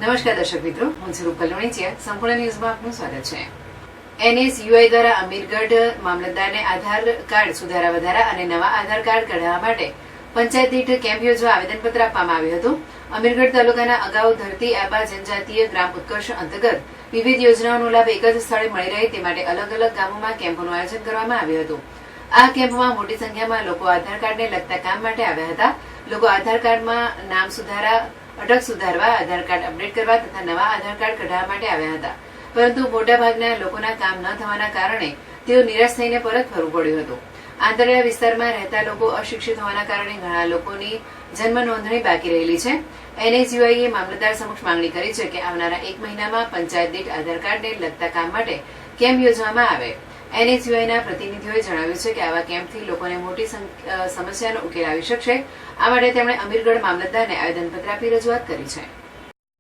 નમસ્કાર દર્શક મિત્રો, હું છું રૂપલ લોણીચિયા. સંપૂર્ણ ન્યૂઝમાં આપનું સ્વાગત છે. NSUI દ્વારા અમીરગઢ મામલતદારને આધાર કાર્ડ સુધારા વધારા અને નવા આધાર કાર્ડ કઢાવવા માટે પંચાયત દીઠ કેમ્પ યોજવા આવેદનપત્ર આપવામાં આવ્યું હતું. અમીરગઢ તાલુકાના અગાઉ ધરતી આબા જનજાતીય ગ્રામ ઉત્કર્ષ અંતર્ગત વિવિધ યોજનાઓનો લાભ એક જ સ્થળે મળી રહે તે માટે અલગ અલગ ગામોમાં કેમ્પોનું આયોજન કરવામાં આવ્યું હતું. આ કેમ્પમાં મોટી સંખ્યામાં લોકો આધાર કાર્ડને લગતા કામ માટે આવ્યા હતા. લોકો આધાર કાર્ડમાં નામ સુધારા, અટક સુધારવા, આધાર કાર્ડ અપડેટ કરવા તથા નવા આધાર કાર્ડ કઢાવવા માટે આવ્યા હતા. પરંતુ મોટાભાગના લોકોના કામ ન થવાના કારણે તેઓ નિરાશ થઈને પરત ફરવું પડ્યું હતું. આંતરિયા વિસ્તારમાં રહેતા લોકો અશિક્ષિત હોવાના કારણે ઘણા લોકોની જન્મ નોંધણી બાકી રહેલી છે. NSUIએ મામલતદાર સમક્ષ માંગણી કરી છે કે આવનારા 1 મહિનામાં પંચાયત દીઠ આધાર કાર્ડને લગતા કામ માટે કેમ્પ યોજવામાં આવે. NSUIના પ્રતિનિધિઓએ જણાવ્યું છે કે આવા કેમ્પથી લોકોને મોટી સમસ્યાનો ઉકેલ આવી શકશે. આ માટે તેમણે અમીરગઢ મામલતદારને આવેદનપત્ર આપી રજૂઆત કરી છે.